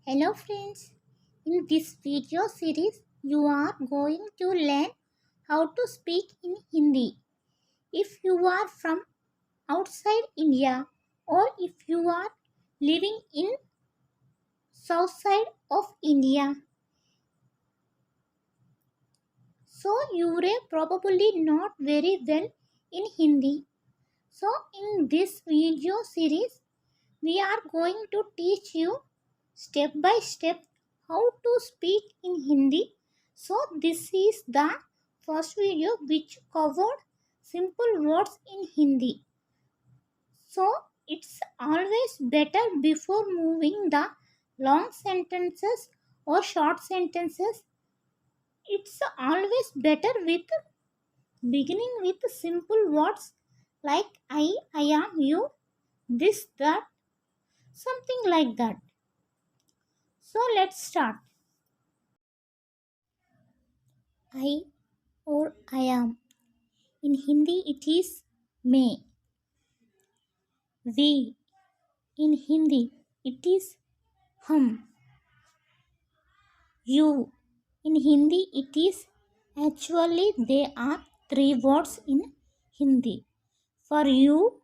Hello friends, in this video series you are going to learn how to speak in Hindi. If you are from outside India or if you are living in south side of India, so you are probably not very well in Hindi. So in this video series we are going to teach you step by step how to speak in Hindi. So this is the first video which covered simple words in Hindi. So it's always better before moving the long sentences or short sentences. It's always better with beginning with simple words like I am, you, this, that, something like that. So let's start. I or I am. In Hindi it is may. We. In Hindi it is hum. You. In Hindi it is actually there are three words in Hindi. For you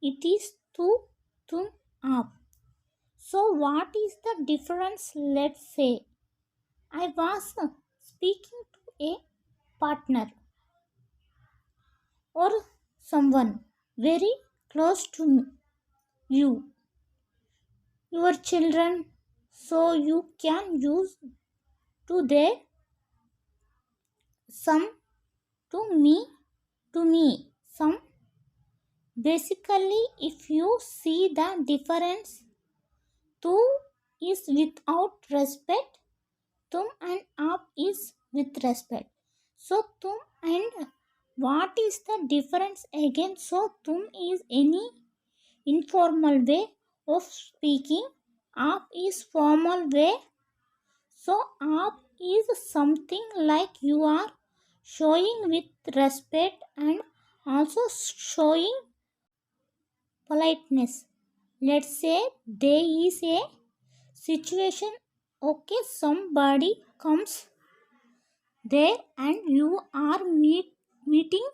it is tu, tum, aap. So what is the difference? Let's say I was speaking to a partner or someone very close to you, your children, so you can use to their some to me some. Basically if you see the difference, tu is without respect, tum and aap is with respect. So tum and what is the difference again? So tum is any informal way of speaking, aap is formal way. So aap is something like you are showing with respect and also showing politeness. Let's say there is a situation, okay, somebody comes there and you are meeting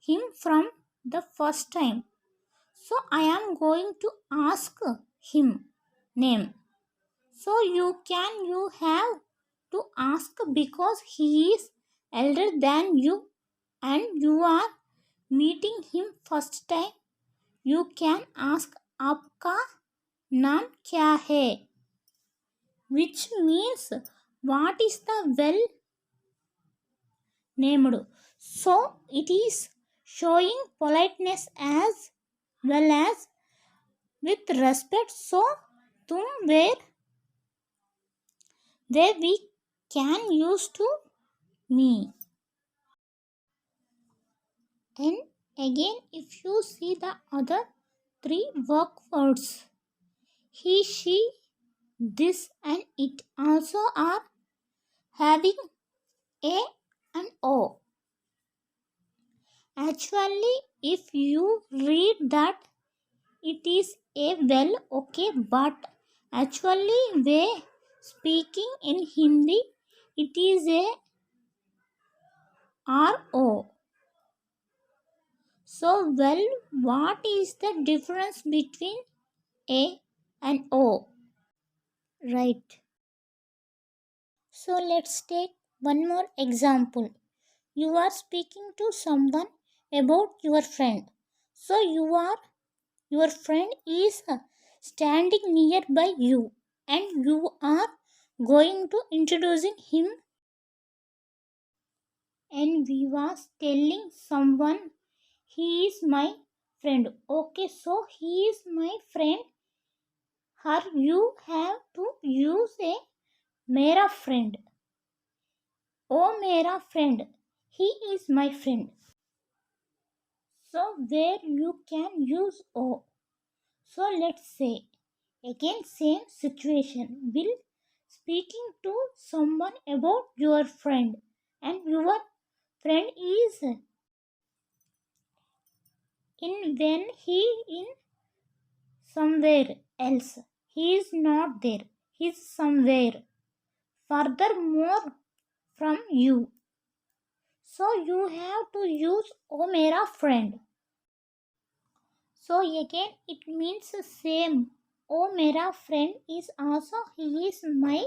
him from the first time. So I am going to ask him name. So you have to ask because he is elder than you and you are meeting him first time. You can ask आपका नाम क्या है, which means what is the well named. So it is showing politeness as well as with respect. So tum where there we can use to me. And again if you see the other three work words, he, she, this and it also are having a and o. Actually if you read that it is a well, okay, but actually way speaking in Hindi it is a ro. So well, what is the difference between a and o? Right. So let's take one more example. You are speaking to someone about your friend. So your friend is standing nearby you and you are going to introducing him, and we was telling someone he is my friend. Okay, so he is my friend. Her you have to use a mera friend. Oh mera friend. He is my friend. So where you can use O. So let's say again same situation. Will speaking to someone about your friend and your friend is in when he in somewhere else. He is not there. is somewhere furthermore from you. So you have to use oh mera friend. So again it means same. Oh mera friend is also he is my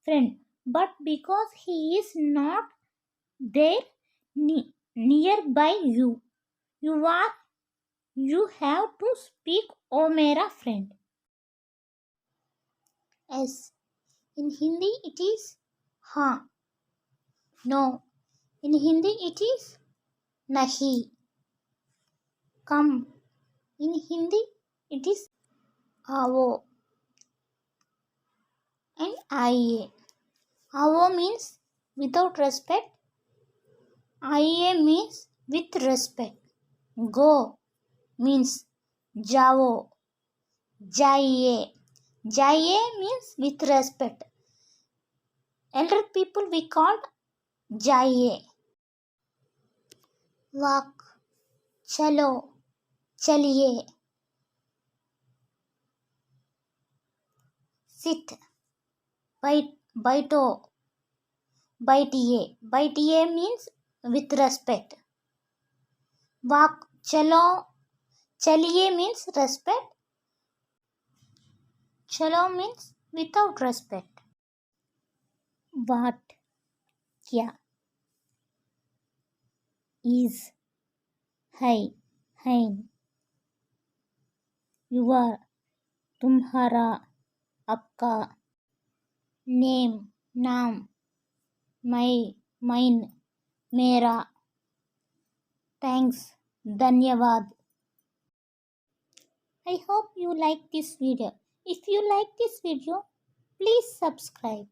friend. But because he is not there nearby you, you have to speak oh mera friend. Yes. In Hindi it is ha. No. In Hindi it is nahi. Come. In Hindi it is आओ and आइए. आओ means without respect. आइए means with respect. Go means जाओ. जाइए. जाइए means with respect. Elder people we called जाइए. Walk. चलो. चलिए. Sit. बैठो. बैठिए. बैठिए means with respect. Walk. चलो. चलिए means respect. चलो means without respect. What? क्या? Is. है. हैं. Your. तुम्हारा. आपका. Name. नाम. mine. मेरा. Thanks. धन्यवाद. I hope you like this video. If you like this video, please subscribe.